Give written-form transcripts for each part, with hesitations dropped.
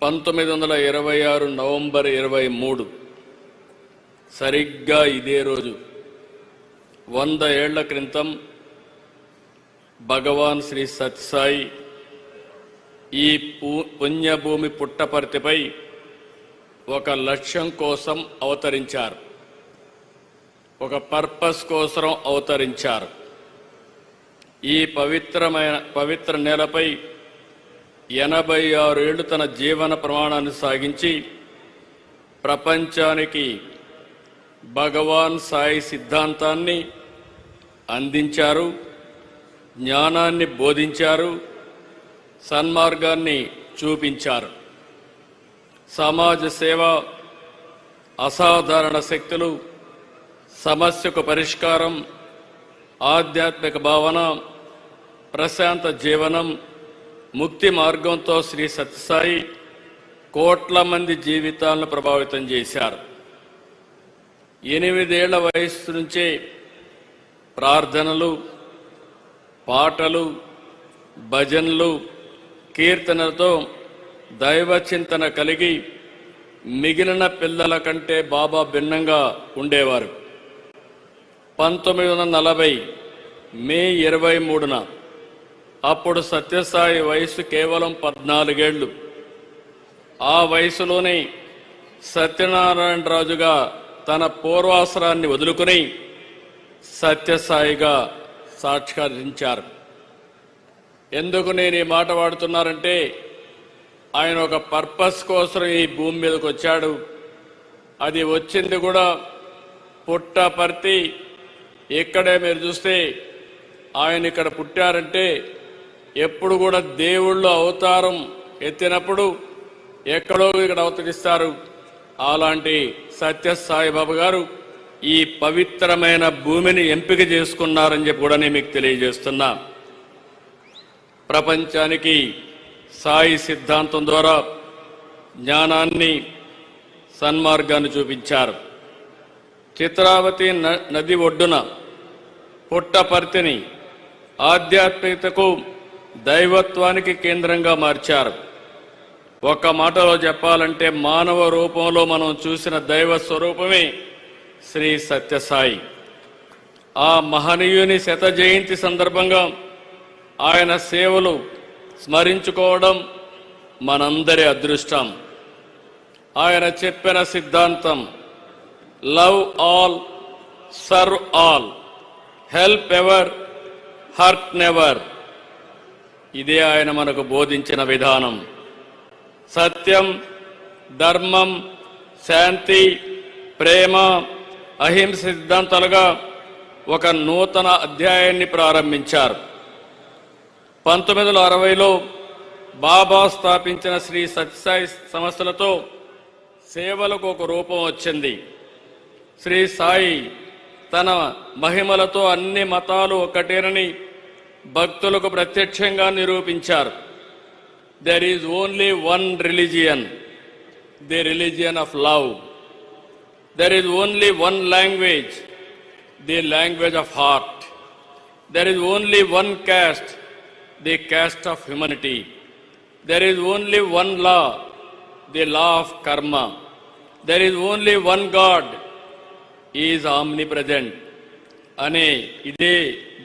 1926 November 23 సరిగ్గా ఇదే రోజు 100 ఏళ్ల క్రితం భగవాన్ శ్రీ సత్యసాయి ఈ పుణ్యభూమి పుట్టపర్తిపై ఒక లక్ష్యం కోసం అవతరించారు. ఒక పర్పస్ కోసం అవతరించారు. ఈ పవిత్ర నేలపై 86 ఏళ్లు తన జీవన ప్రమాణాన్ని సాగించి ప్రపంచానికి భగవాన్ సాయి సిద్ధాంతాన్ని అందించారు, జ్ఞానాన్ని బోధించారు, సన్మార్గాన్ని చూపించారు. సమాజ సేవ, అసాధారణ శక్తులు, సమస్యకు పరిష్కారం, ఆధ్యాత్మిక భావన, ప్రశాంత జీవనం, ముక్తి మార్గంతో శ్రీ సత్యసాయి కోట్ల మంది జీవితాలను ప్రభావితం చేశారు. 8 ఏళ్ల వయస్సు నుంచే ప్రార్థనలు, పాటలు, భజనలు, కీర్తనలతో దైవ చింతన కలిగి మిగిలిన పిల్లల కంటే బాబా భిన్నంగా ఉండేవారు. 1940 మే 23న అప్పుడు సత్యసాయి వయసు కేవలం 14 ఏళ్లు. ఆ వయసులోనే సత్యనారాయణరాజుగా తన పూర్వాసరాన్ని వదులుకుని సత్యసాయిగా సాక్షాత్కరించారు. ఎందుకు నేను ఈ మాట వాడుతున్నారంటే, ఆయన ఒక పర్పస్ కోసం ఈ భూమి మీదకి వచ్చాడు. అది వచ్చింది కూడా పుట్టపర్తి. ఇక్కడే మీరు చూస్తే ఆయన ఇక్కడ పుట్టారంటే, ఎప్పుడు కూడా దేవుళ్ళు అవతారం ఎత్తినప్పుడు ఎక్కడో ఇక్కడ అవతరిస్తారు. అలాంటి సత్యసాయిబాబా గారు ఈ పవిత్రమైన భూమిని ఎంపిక చేసుకున్నారని చెప్పి కూడా నేను మీకు తెలియజేస్తున్నా. ప్రపంచానికి సాయి సిద్ధాంతం ద్వారా జ్ఞానాన్ని, సన్మార్గాన్ని చూపించారు. చిత్రావతి నది ఒడ్డున పుట్టపర్తిని ఆధ్యాత్మికతకు, దైవత్వానికి కేంద్రంగా మార్చారు. ఒక మాటలో చెప్పాలంటే, మానవ రూపంలో మనం చూసిన దైవ స్వరూపమే శ్రీ సత్యసాయి. ఆ మహనీయుని 100వ జయంతి సందర్భంగా ఆయన సేవలు స్మరించుకోవడం మనందరి అదృష్టం. ఆయన చెప్పిన సిద్ధాంతం love all, serve all, help ever, hurt never. ఇదే ఆయన మనకు బోధించిన విధానం. సత్యం, ధర్మం, శాంతి, ప్రేమ, అహింస సిద్ధాంతాలుగా ఒక నూతన అధ్యాయాన్ని ప్రారంభించారు. 1960లో బాబా స్థాపించిన శ్రీ సత్యసాయి సంస్థలతో సేవలకు ఒక రూపం వచ్చింది. శ్రీ సాయి తన మహిమలతో అన్ని మతాలు ఒకటేనని భక్తులకు ప్రత్యక్షంగా నిరూపించారు. There is only one religion, the religion of love. There is only one language, the language of heart. There is only one caste, the caste of humanity. There is only one law, the law of karma. There is only one God, he is omnipresent. అనే ఇదే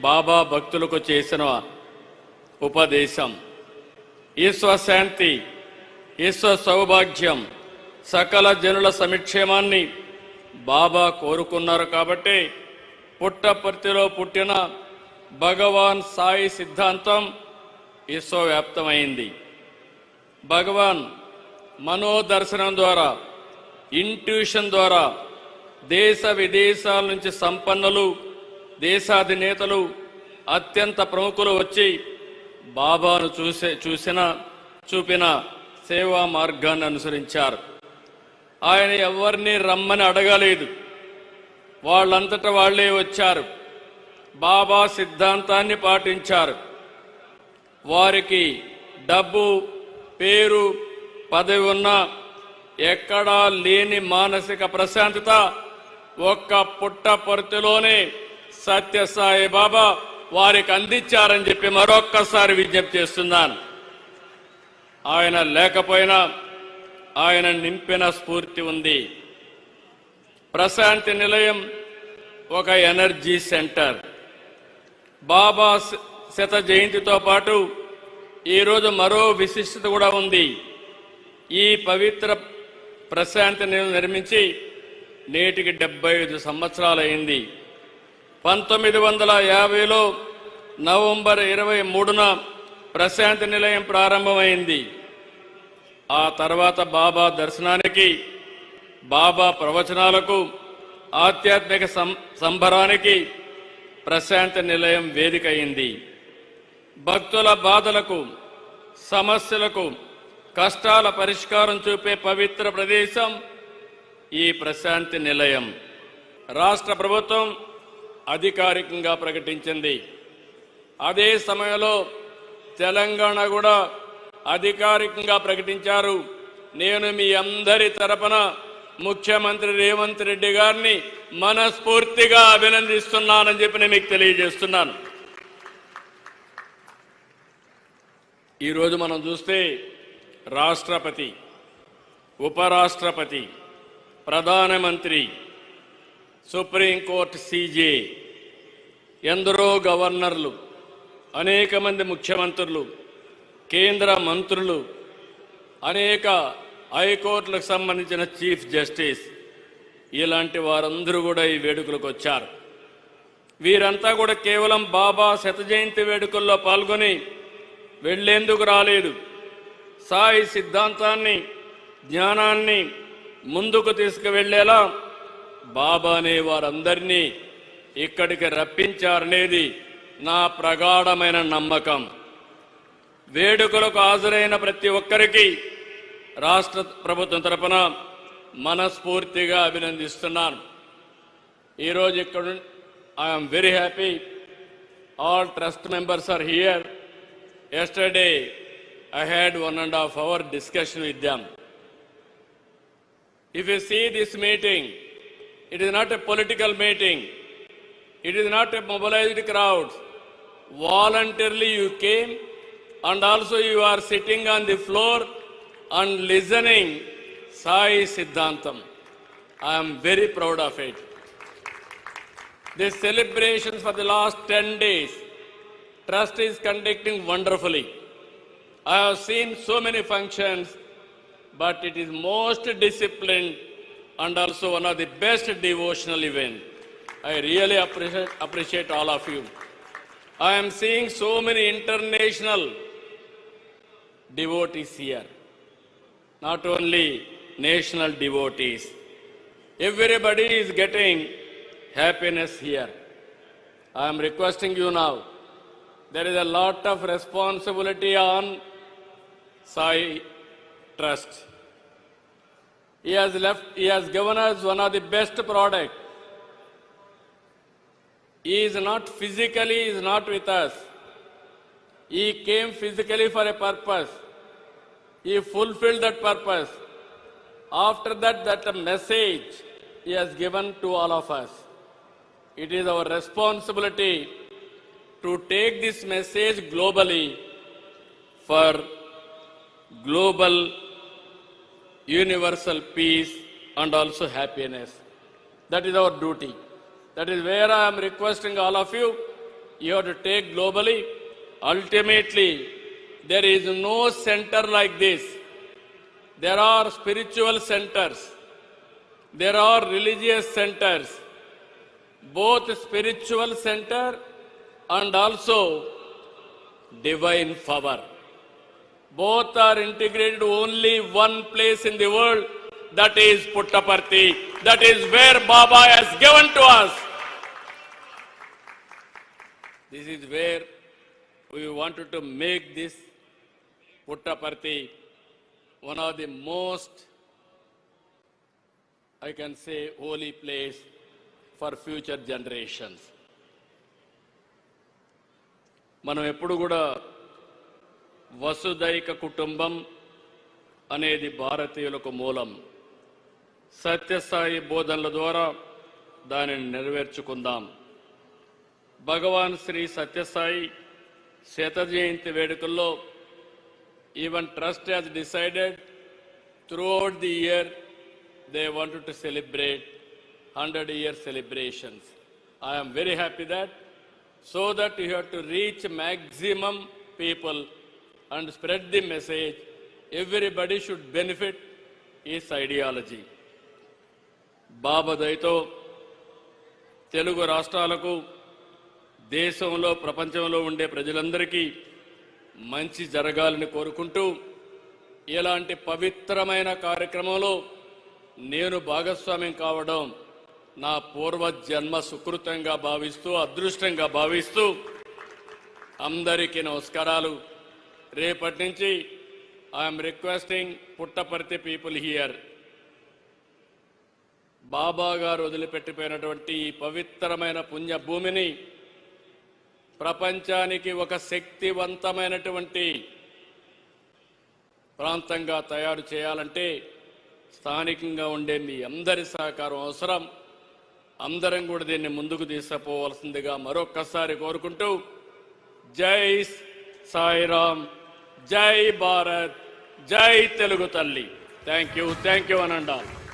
బాబా భక్తులకు చేసిన ఉపదేశం. ఈశ్వర శాంతి, ఈశ్వర సౌభాగ్యం, సకల జనుల సమిక్షేమాన్ని బాబా కోరుకున్నారు. కాబట్టి పుట్టపర్తిలో పుట్టిన భగవాన్ సాయి సిద్ధాంతం విశ్వవ్యాప్తమైంది. భగవాన్ మనోదర్శనం ద్వారా, ఇంట్యూషన్ ద్వారా దేశ విదేశాల నుంచి సంపన్నులు, దేశాధినేతలు, అత్యంత ప్రముఖులు వచ్చి బాబాను చూపిన సేవా మార్గాన్ని అనుసరించారు. ఆయన ఎవరిని రమ్మని అడగలేదు, వాళ్ళంతటా వాళ్లే వచ్చారు. బాబా సిద్ధాంతాన్ని పాటించారు. వారికి డబ్బు, పేరు, పదవి ఉన్నా ఎక్కడా లేని మానసిక ప్రశాంతత ఒక్క పుట్టపర్తిలోనే సత్యసాయి బాబా వారికి అందించారని చెప్పి మరొక్కసారి విజ్ఞప్తి చేస్తున్నాను. ఆయన లేకపోయినా ఆయన నింపిన స్ఫూర్తి ఉంది. ప్రశాంతి నిలయం ఒక ఎనర్జీ సెంటర్. బాబా శత జయంతితో పాటు ఈరోజు మరో విశిష్టత కూడా ఉంది. ఈ పవిత్ర ప్రశాంతి నిలయం నిర్మించి నేటికి 75 సంవత్సరాలైంది. 1950లో నవంబర్ 23న ప్రశాంతి నిలయం ప్రారంభమైంది. ఆ తర్వాత బాబా దర్శనానికి, బాబా ప్రవచనాలకు, ఆధ్యాత్మిక సంబరానికి ప్రశాంతి నిలయం వేదిక అయింది. భక్తుల బాధలకు, సమస్యలకు, కష్టాల పరిష్కారం చూపే పవిత్ర ప్రదేశం ఈ ప్రశాంతి నిలయం. రాష్ట్ర ప్రభుత్వం అధికారికంగా ప్రకటించింది. అదే సమయంలో తెలంగాణ కూడా అధికారికంగా ప్రకటించారు. నేను మీ అందరి తరపున ముఖ్యమంత్రి రేవంత్ రెడ్డి గారిని మనస్ఫూర్తిగా అభినందిస్తున్నానని చెప్పి నేను మీకు తెలియజేస్తున్నాను. ఈరోజు మనం చూస్తే రాష్ట్రపతి, ఉపరాష్ట్రపతి, ప్రధానమంత్రి, సుప్రీంకోర్టు సీజే, ఎందరో గవర్నర్లు, అనేక మంది ముఖ్యమంత్రులు, కేంద్ర మంత్రులు, అనేక హైకోర్టులకు సంబంధించిన చీఫ్ జస్టిస్, ఇలాంటి వారందరూ కూడా ఈ వేడుకలకు వచ్చారు. వీరంతా కూడా కేవలం బాబా శత జయంతి వేడుకల్లో పాల్గొని వెళ్లేందుకు రాలేదు. సాయి సిద్ధాంతాన్ని, జ్ఞానాన్ని ముందుకు తీసుకువెళ్లేలా బాబానే వారందరినీ ఇక్కడికి రప్పించారనేది నా ప్రగాఢమైన నమ్మకం. వేడుకలకు హాజరైన ప్రతి ఒక్కరికి రాష్ట్ర ప్రభుత్వం తరపున మనస్ఫూర్తిగా అభినందిస్తున్నాను. ఈరోజు ఇక్కడ I'm very happy. All trust members are here. Yesterday I had 1.5 hour discussion with them. If you see this meeting, it is not a political meeting. It is not a mobilized crowd. Voluntarily you came, and also you are sitting on the floor and listening Sai Siddhantam. I am very proud of it. This celebrations for the last 10 days, Trust is conducting wonderfully. I have seen so many functions, but it is most disciplined and also one of the best devotional events. I really appreciate all of you. I am seeing so many international devotees here, not only national devotees. Everybody is getting happiness here. I am requesting you now. There is a lot of responsibility on Sai Trust. He has given us one of the best product. He is not with us. He came physically for a purpose. He fulfilled that purpose. After that, that message he has given to all of us. It is our responsibility to take this message globally for global universal peace and also happiness. That is our duty. That is where I am requesting all of you. You have to take globally. Ultimately, there is no center like this. There are spiritual centers. There are religious centers. Both spiritual center and also divine power. Both are integrated only one place in the world, that is Puttaparthi. That is where Baba has given to us. This is where we wanted to make this Puttaparthi one of the most, I can say, holy place for future generations. మనం ఎప్పుడు కూడా వసుదైక కుటుంబం అనేది భారతీయులకు మూలం. సత్యసాయి బోధనల ద్వారా దానిని నెరవేర్చుకుందాం. భగవాన్ శ్రీ సత్యసాయి శత జయంతి వేడుకల్లో even trust has decided throughout the year, they wanted to celebrate 100-year celebrations. I am very happy that, so that you have to reach maximum people and spread the message. Everybody should benefit his ideology. బాబా దయతో తెలుగు రాష్ట్రాలకు, దేశంలో ప్రపంచంలో ఉండే ప్రజలందరికీ మంచి జరగాలని కోరుకుంటూ, ఇలాంటి పవిత్రమైన కార్యక్రమంలో నేను భాగస్వామ్యం కావడం నా పూర్వజన్మ సుకృతంగా భావిస్తూ, అదృష్టంగా భావిస్తూ అందరికీ నమస్కారాలు. రేపటి నుంచి I'm requesting Puttaparthi people here, Baba గారు వదిలిపెట్టిపోయినటువంటి ఈ పవిత్రమైన పుణ్యభూమిని ప్రపంచానికి ఒక శక్తివంతమైనటువంటి ప్రాంతంగా తయారు చేయాలంటే స్థానికంగా ఉండే మీ అందరి సహకారం అవసరం. అందరం కూడా దీన్ని ముందుకు తీసుకుపోవాల్సిందిగా మరొక్కసారి కోరుకుంటూ, జై సాయిరామ్, జై భారత్, జై తెలుగు తల్లి. Thank you అనండా.